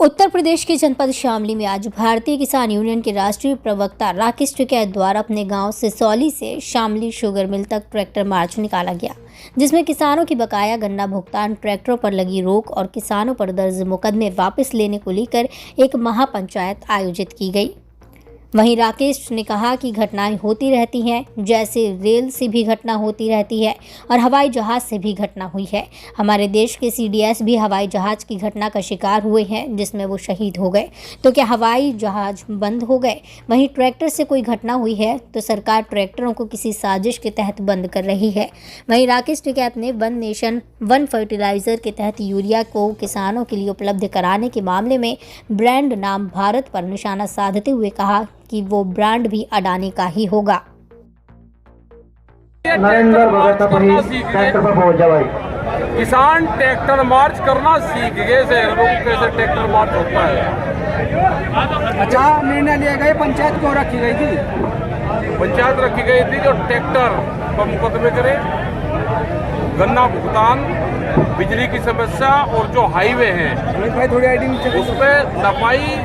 उत्तर प्रदेश के जनपद शामली में आज भारतीय किसान यूनियन के राष्ट्रीय प्रवक्ता राकेश टिकैत द्वारा अपने गांव सिसौली से शामली शुगर मिल तक ट्रैक्टर मार्च निकाला गया, जिसमें किसानों की बकाया गन्ना भुगतान, ट्रैक्टरों पर लगी रोक और किसानों पर दर्ज मुकदमे वापस लेने को लेकर एक महापंचायत आयोजित की गई। वहीं राकेश ने कहा कि घटनाएं होती रहती हैं, जैसे रेल से भी घटना होती रहती है और हवाई जहाज़ से भी घटना हुई है। हमारे देश के सीडीएस भी हवाई जहाज़ की घटना का शिकार हुए हैं, जिसमें वो शहीद हो गए। तो क्या हवाई जहाज़ बंद हो गए? वहीं ट्रैक्टर से कोई घटना हुई है तो सरकार ट्रैक्टरों को किसी साजिश के तहत बंद कर रही है। वहीं राकेश टिकैत ने वन नेशन वन फर्टिलाइज़र के तहत यूरिया को किसानों के लिए उपलब्ध कराने के मामले में ब्रांड नाम भारत पर निशाना साधते हुए कहा कि वो ब्रांड भी अडानी का ही होगा। नरेंद्र ट्रैक्टर पर पहुंच जा भाई। किसान ट्रैक्टर मार्च करना सीख गए, कैसे ट्रैक्टर मार्च होता है। अच्छा, निर्णय लिए गए, पंचायत क्यों रखी गई थी? पंचायत रखी गई थी जो ट्रैक्टर पर मुकदमे करे, गन्ना भुगतान, बिजली की समस्या और जो हाईवे है उस पर नपाई,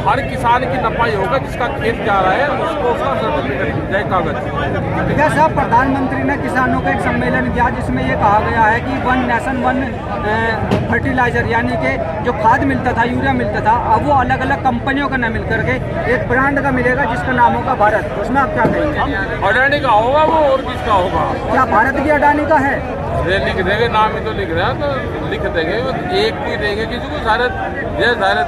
हर किसान की नपाई होगा जिसका खेत जा रहा है उसको उसका सर्टिफिकेट मिल जाए, कागज। क्या साहब, प्रधानमंत्री ने किसानों का एक सम्मेलन किया जिसमें ये कहा गया है कि वन नेशन वन फर्टिलाइजर, यानी कि जो खाद मिलता था, यूरिया मिलता था, अब वो अलग अलग कंपनियों का न मिल करके एक ब्रांड का मिलेगा जिसका नाम होगा भारत। उसमें आप क्या कहेंगे? अडानी का होगा वो, और किसका होगा? क्या भारत की अडानी का है? लिख देंगे, नाम ही तो लिख रहे हैं तो लिख देंगे, एक भी देंगे किसी को, सारे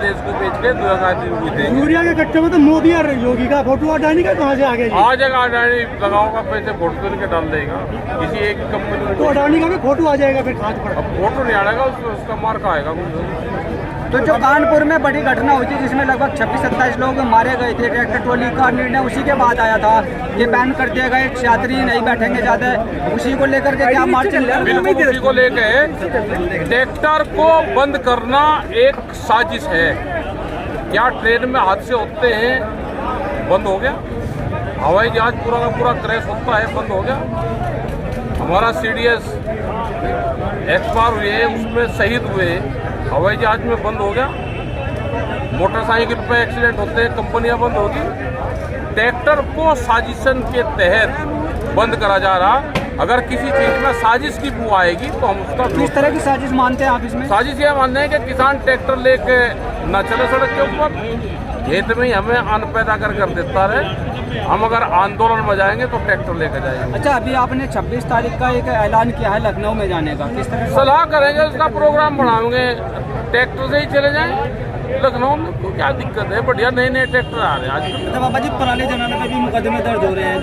देश को बेच के 2000 देंगे। यूरिया के कट्टे में तो मोदी और योगी का फोटो, अडानी का कहाँ से आ गया? आ जाएगा, अडानी लगाओगा पैसे, फोटो तो डाल देगा किसी एक कंपनी। तो अडानी का भी फोटो आ जाएगा फिर खाद पर? अब फोटो नहीं आएगा, उसका मार्क आएगा। तो जो कानपुर में बड़ी घटना हुई थी जिसमें लगभग 26-27 लोग मारे गए थे, ट्रैक्टर ट्रॉली का निर्णय उसी के बाद आया था, ये बैन कर दिया गया, यात्री नहीं बैठेंगे ज्यादा, उसी को लेकर के क्या मार्च चल रहा है? बिल्कुल उसी को लेकर ट्रैक्टर को बंद करना एक साजिश है। क्या ट्रेन में हादसे होते हैं, बंद हो गया? हवाई जहाज पूरा का पूरा क्रैश होता है, बंद हो गया? हमारा सीडीएस एक्सपायर हुए, उसमें शहीद हुए, हवाई जहाज में बंद हो गया? मोटरसाइकिल पे एक्सीडेंट होते हैं, कंपनियां बंद होगी? ट्रैक्टर को साजिशन के तहत बंद करा जा रहा। अगर किसी चीज में साजिश की बू आएगी तो हम उसका किस तरह की साजिश मानते हैं आप इसमें? साजिश ये मानते हैं कि किसान ट्रैक्टर लेके न चले सड़क के ऊपर, खेत में ही हमें अन्न पैदा कर देता रहे। हम अगर आंदोलन में जाएंगे तो ट्रैक्टर लेकर जाएंगे। अच्छा, अभी आपने 26 तारीख का एक ऐलान किया है लखनऊ में जाने का, किस तरह? सलाह करेंगे, उसका प्रोग्राम बनाएंगे, ट्रैक्टर से ही चले जाएं। लखनऊ में तो क्या दिक्कत है, बढ़िया नए नए ट्रैक्टर आ रहे हैं आज। बाबा जी, पराली जलाने पे भी मुकदमे दर्ज हो रहे हैं।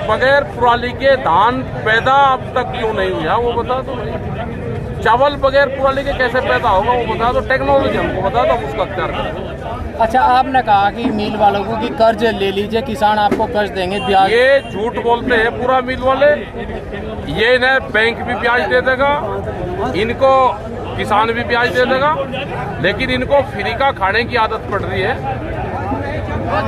बगैर पराली के धान पैदा अब तक क्यों नहीं हुआ वो बता दो। चावल बगैर पराली के कैसे पैदा होगा वो बता दो। टेक्नोलॉजी हमको बता दो, उसका अख्तियार करें। अच्छा, आपने कहा कि मिल वालों को कि कर्ज ले लीजिए, किसान आपको कर्ज देंगे ब्याज। ये झूठ बोलते हैं पूरा मिल वाले। ये न बैंक भी ब्याज दे देगा, इनको किसान भी ब्याज दे देगा, लेकिन इनको फ्री का खाने की आदत पड़ रही है।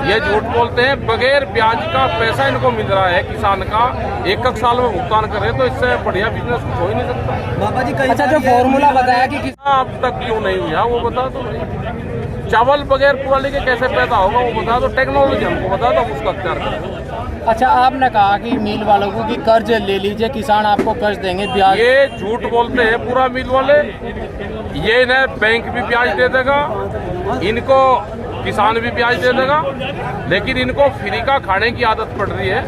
ये झूठ बोलते हैं, बगैर ब्याज का पैसा इनको मिल रहा है किसान का, एक साल में भुगतान करे तो इससे बढ़िया बिजनेस कुछ हो ही नहीं सकता। बाबा जी, अच्छा, जो फॉर्मूला बताया कि अब तक क्यों नहीं हुआ वो बता दो। चावल बगैर पराली के कैसे पैदा होगा वो बता दो। टेक्नोलॉजी हमको बता दो, उसका अख्तियार करें। अच्छा, आपने कहा कि मिल वालों को कि कर्ज ले लीजिए, किसान आपको कर्ज देंगे ब्याज। ये झूठ बोलते हैं पूरा मिल वाले। ये न बैंक भी ब्याज दे देगा, इनको किसान भी ब्याज दे देगा, लेकिन इनको फ्री का खाने की आदत पड़ रही है।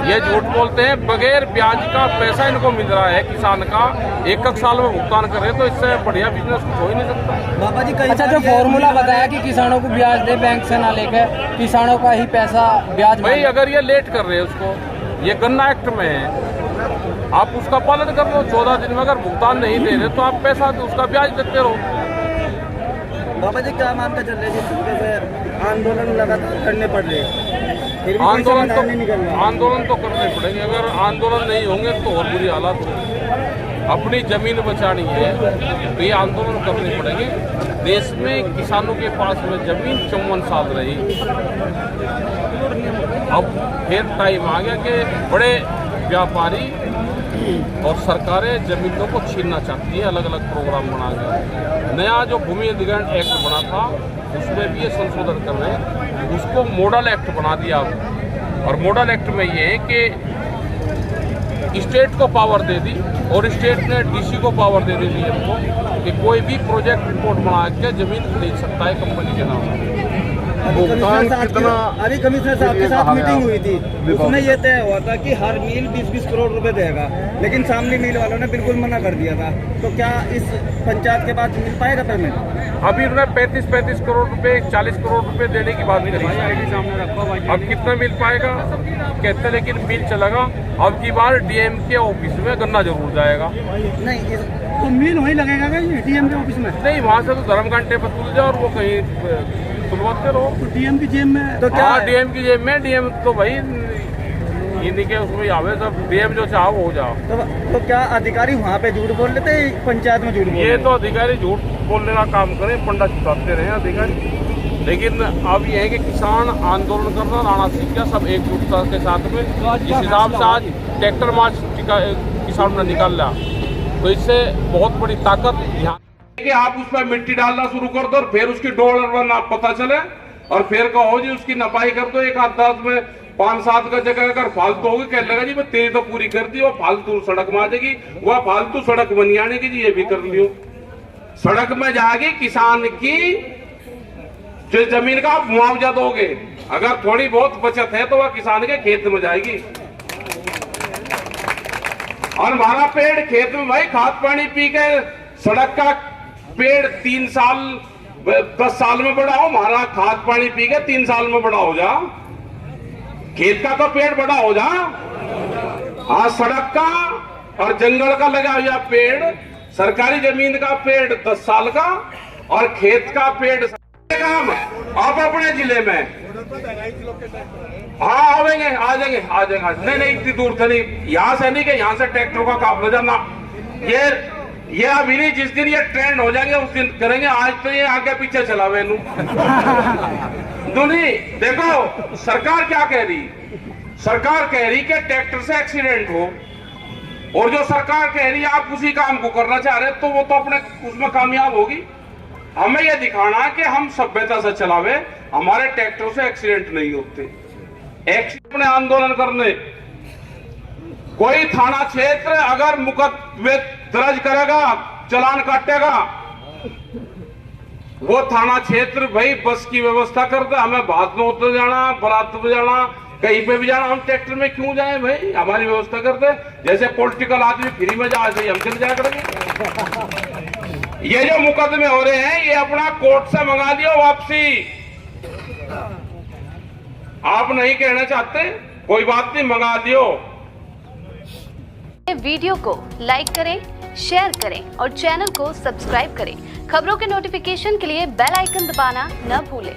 ये झूठ बोलते हैं, बगैर ब्याज का पैसा इनको मिल रहा है किसान का, एक साल में भुगतान करे तो इससे बढ़िया बिजनेस कुछ हो ही नहीं सकता। बाबा जी, अच्छा, जो फॉर्मूला बताया कि किसानों को ब्याज दे, बैंक से ना लेकर किसानों का ही पैसा ब्याज। भाई, अगर ये लेट कर रहे हैं उसको, ये गन्ना एक्ट में है, आप उसका पालन कर लो। 14 दिन में अगर भुगतान नहीं दे रहे तो आप पैसा उसका ब्याज देते रहो। बाबा जी, क्या मामला चल रहा है जिस तरीके से आंदोलन लगातार करने पड़ रहे हैं? आंदोलन तो करने पड़ेंगे। अगर आंदोलन नहीं होंगे तो और बुरी हालत होगी। अपनी जमीन बचानी है तो ये आंदोलन करने पड़ेंगे। देश में किसानों के पास में जमीन 54 साल रही, अब फिर टाइम आ गया कि बड़े व्यापारी और सरकारें जमीनों को छीनना चाहती है, अलग अलग प्रोग्राम बना के। नया जो भूमि अधिग्रहण एक्ट बना था उसमें भी ये संशोधन कर रहे हैं, उसको मॉडल एक्ट बना दिया अब। और मॉडल एक्ट में ये है कि स्टेट को पावर दे दी और स्टेट ने डीसी को पावर दे दी डीएम को कि कोई भी प्रोजेक्ट रिपोर्ट बना के जमीन खरीद सकता है कंपनी के नाम। भुगतान कितना? अभी कमिश्नर साहब के साथ मीटिंग हुई थी, उसमें ये तय हुआ था कि हर मिल 20-20 करोड़ रुपए देगा, लेकिन शामली मिल वालों ने बिल्कुल मना कर दिया था। तो क्या इस पंचायत के बाद मिल पाएगा पेमेंट? अभी उन्होंने 35 करोड़ रुपए 40 करोड़ रुपए देने की बात करी, अब कितना मिल पाएगा कहते, लेकिन मिल चलेगा। अब की बार डीएम के ऑफिस में गन्ना जरूर जाएगा। नहीं, तो मिल वहीं लगेगा क्या डीएम के ऑफिस में? नहीं, वहाँ से तो धर्म घंटे पर तुल जाओ और वो कहीं तुलवाते रहो। तो डीएम की जेब में तो क्या? डीएम की जेब में, डीएम तो भाई इन्हीं के उसमें आवे, सब डीएम जो चाहो वो जाओ। तो क्या अधिकारी वहाँ पे झूठ बोल लेते हैं, पंचायत में झूठ बोल? ये तो अधिकारी झूठ बोलने का काम करें, पंडा छुपाते रहे अधिकारी। लेकिन अब ये है कि किसान आंदोलन करना लाना सीख गया, सब एकजुटता के साथ में। इस हिसाब से आज ट्रैक्टर मार्च किसान ने निकाल लिया, तो इससे बहुत बड़ी ताकत यहाँ कि आप उसमें मिट्टी डालना शुरू कर दो और फिर उसकी डोल ना पता चले और फिर कहो जी उसकी नपाई कर दो। एक आध में 5-7 का जगह अगर फालतू होगी कह लगा जी मैं तेरी तो पूरी कर दी, वो फालतू सड़क में आ जाएगी, वह फालतू सड़क बन आने की जी ये भी कर लियो। सड़क में जाएगी किसान की जो जमीन का आप मुआवजा दोगे, अगर थोड़ी बहुत बचत है तो वह किसान के खेत में जाएगी। और हमारा पेड़ खेत में भाई खाद पानी पी के, सड़क का पेड़ 3 साल 10 साल में बड़ा हो, हमारा खाद पानी पी के 3 साल में बड़ा हो जा। खेत का तो पेड़ बड़ा हो जा। हाँ, सड़क का और जंगल का लगा हुआ पेड़, सरकारी जमीन का पेड़ 10 साल का और खेत का पेड़ काम आप अपने जिले में। हाँ आवेंगे, आ जाएंगे। नहीं इतनी दूर से नहीं, यहाँ से नहीं कि यहाँ से ट्रैक्टर का काफिला जाना। ये अभी नहीं, जिस दिन ये ट्रेंड हो जाएंगे उस दिन करेंगे। आज तो ये आगे पीछे चला वेनू दुनी। देखो सरकार क्या कह रही, सरकार कह रही कि ट्रैक्टर से एक्सीडेंट हो, और जो सरकार कह रही है आप उसी काम को करना चाह रहे तो वो तो अपने उसमें कामयाब होगी। हमें यह दिखाना है कि हम सभ्यता से चलावे, हमारे ट्रैक्टर से एक्सीडेंट नहीं होते। अपने आंदोलन करने कोई थाना क्षेत्र अगर मुकदमे दर्ज करेगा, चालान काटेगा, वो थाना क्षेत्र भाई बस की व्यवस्था करता। हमें बात में उतर जाना, बारात में जाना, कहीं पे भी जाना, हम ट्रैक्टर में क्यों जाए भाई, हमारी व्यवस्था करते। जैसे पॉलिटिकल आदमी फ्री में जा हम चले जाया करेंगे। ये जो मुकदमे हो रहे हैं ये अपना कोर्ट से मंगा दियो वापसी। आप नहीं कहना चाहते कोई बात नहीं, मंगा दियो। वीडियो को लाइक करें, शेयर करें और चैनल को सब्सक्राइब करें। खबरों के नोटिफिकेशन के लिए बेल आइकन दबाना न भूलें।